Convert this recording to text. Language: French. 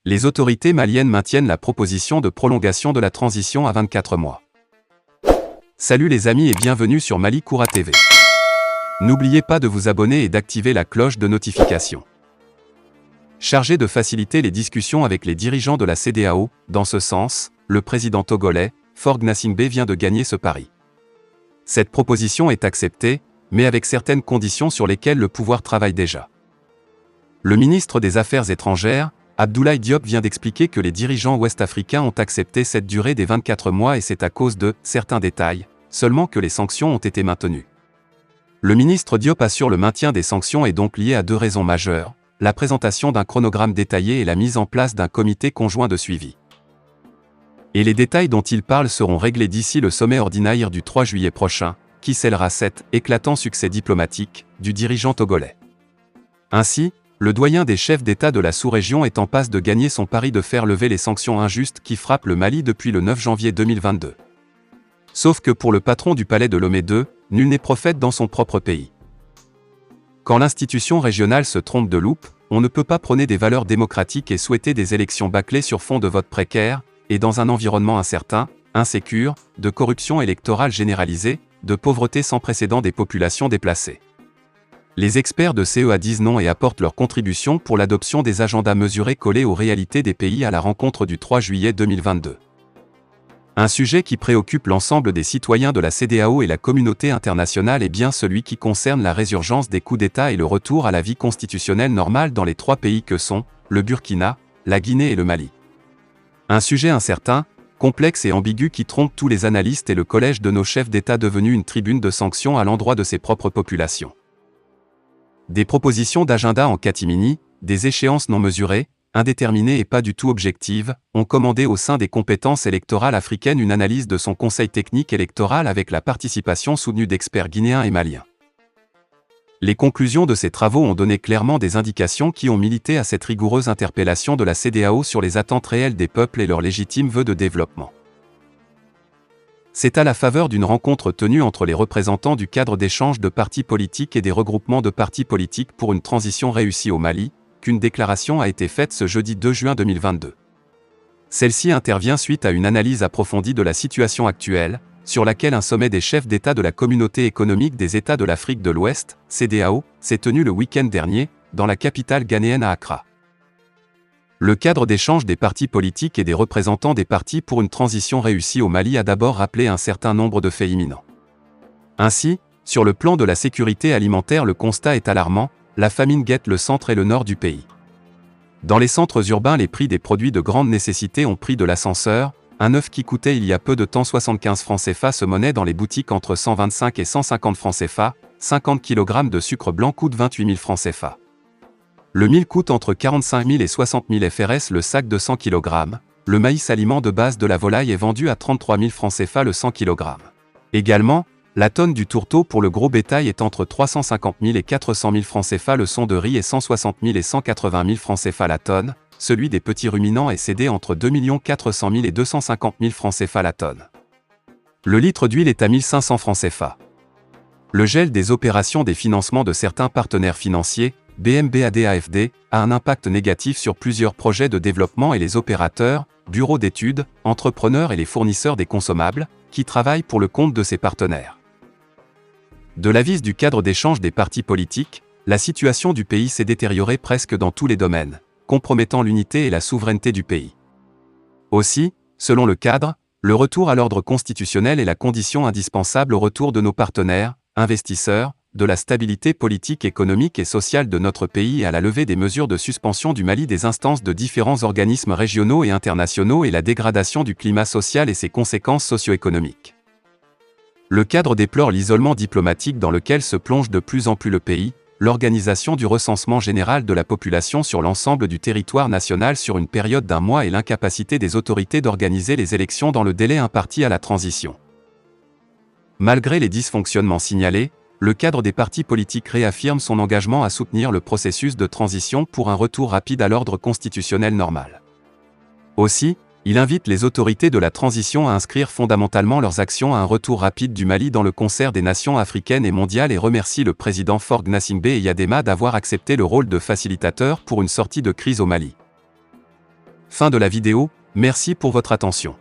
Les autorités maliennes maintiennent la proposition de prolongation de la transition à 24 mois. Salut les amis et bienvenue sur Mali Koura TV. N'oubliez pas de vous abonner et d'activer la cloche de notification. Chargé de faciliter les discussions avec les dirigeants de la CEDEAO, dans ce sens, le président togolais, Faure Gnassingbé vient de gagner ce pari. Cette proposition est acceptée, mais avec certaines conditions sur lesquelles le pouvoir travaille déjà. Le ministre des Affaires étrangères, Abdoulaye Diop vient d'expliquer que les dirigeants ouest-africains ont accepté cette durée des 24 mois et c'est à cause de certains détails, seulement que les sanctions ont été maintenues. Le ministre Diop assure le maintien des sanctions est donc lié à deux raisons majeures, la présentation d'un chronogramme détaillé et la mise en place d'un comité conjoint de suivi. Et les détails dont il parle seront réglés d'ici le sommet ordinaire du 3 juillet prochain, qui scellera cet éclatant succès diplomatique du dirigeant togolais. Ainsi, le doyen des chefs d'État de la sous-région est en passe de gagner son pari de faire lever les sanctions injustes qui frappent le Mali depuis le 9 janvier 2022. Sauf que pour le patron du palais de Lomé II, nul n'est prophète dans son propre pays. Quand l'institution régionale se trompe de loupe, on ne peut pas prôner des valeurs démocratiques et souhaiter des élections bâclées sur fond de vote précaire, et dans un environnement incertain, insécure, de corruption électorale généralisée, de pauvreté sans précédent des populations déplacées. Les experts de CEA disent non et apportent leur contribution pour l'adoption des agendas mesurés collés aux réalités des pays à la rencontre du 3 juillet 2022. Un sujet qui préoccupe l'ensemble des citoyens de la CEDEAO et la communauté internationale est bien celui qui concerne la résurgence des coups d'État et le retour à la vie constitutionnelle normale dans les trois pays que sont le Burkina, la Guinée et le Mali. Un sujet incertain, complexe et ambigu qui trompe tous les analystes et le collège de nos chefs d'État devenu une tribune de sanctions à l'endroit de ses propres populations. Des propositions d'agenda en catimini, des échéances non mesurées, indéterminées et pas du tout objectives, ont commandé au sein des compétences électorales africaines une analyse de son conseil technique électoral avec la participation soutenue d'experts guinéens et maliens. Les conclusions de ces travaux ont donné clairement des indications qui ont milité à cette rigoureuse interpellation de la CEDEAO sur les attentes réelles des peuples et leurs légitimes vœux de développement. C'est à la faveur d'une rencontre tenue entre les représentants du cadre d'échange de partis politiques et des regroupements de partis politiques pour une transition réussie au Mali, qu'une déclaration a été faite ce jeudi 2 juin 2022. Celle-ci intervient suite à une analyse approfondie de la situation actuelle, sur laquelle un sommet des chefs d'État de la Communauté économique des États de l'Afrique de l'Ouest, CEDEAO, s'est tenu le week-end dernier, dans la capitale ghanéenne à Accra. Le cadre d'échange des partis politiques et des représentants des partis pour une transition réussie au Mali a d'abord rappelé un certain nombre de faits imminents. Ainsi, sur le plan de la sécurité alimentaire, le constat est alarmant, la famine guette le centre et le nord du pays. Dans les centres urbains, les prix des produits de grande nécessité ont pris de l'ascenseur, un œuf qui coûtait il y a peu de temps 75 francs CFA se monnaie dans les boutiques entre 125 et 150 francs CFA, 50 kg de sucre blanc coûte 28 000 francs CFA. Le mil coûte entre 45 000 et 60 000 FRS le sac de 100 kg. Le maïs aliment de base de la volaille est vendu à 33 000 francs CFA le 100 kg. Également, la tonne du tourteau pour le gros bétail est entre 350 000 et 400 000 francs CFA le son de riz et 160 000 et 180 000 francs CFA la tonne. Celui des petits ruminants est cédé entre 2 400 000 et 250 000 francs CFA la tonne. Le litre d'huile est à 1 500 francs CFA. Le gel des opérations des financements de certains partenaires financiers, BMBAD-AFD, a un impact négatif sur plusieurs projets de développement et les opérateurs, bureaux d'études, entrepreneurs et les fournisseurs des consommables, qui travaillent pour le compte de ces partenaires. De l'avis du cadre d'échange des partis politiques, la situation du pays s'est détériorée presque dans tous les domaines, compromettant l'unité et la souveraineté du pays. Aussi, selon le cadre, le retour à l'ordre constitutionnel est la condition indispensable au retour de nos partenaires, investisseurs, de la stabilité politique, économique et sociale de notre pays et à la levée des mesures de suspension du Mali des instances de différents organismes régionaux et internationaux et la dégradation du climat social et ses conséquences socio-économiques. Le cadre déplore l'isolement diplomatique dans lequel se plonge de plus en plus le pays, l'organisation du recensement général de la population sur l'ensemble du territoire national sur une période d'1 mois et l'incapacité des autorités d'organiser les élections dans le délai imparti à la transition. Malgré les dysfonctionnements signalés, le cadre des partis politiques réaffirme son engagement à soutenir le processus de transition pour un retour rapide à l'ordre constitutionnel normal. Aussi, il invite les autorités de la transition à inscrire fondamentalement leurs actions à un retour rapide du Mali dans le concert des nations africaines et mondiales et remercie le président Faure Gnassingbé Eyadema d'avoir accepté le rôle de facilitateur pour une sortie de crise au Mali. Fin de la vidéo, merci pour votre attention.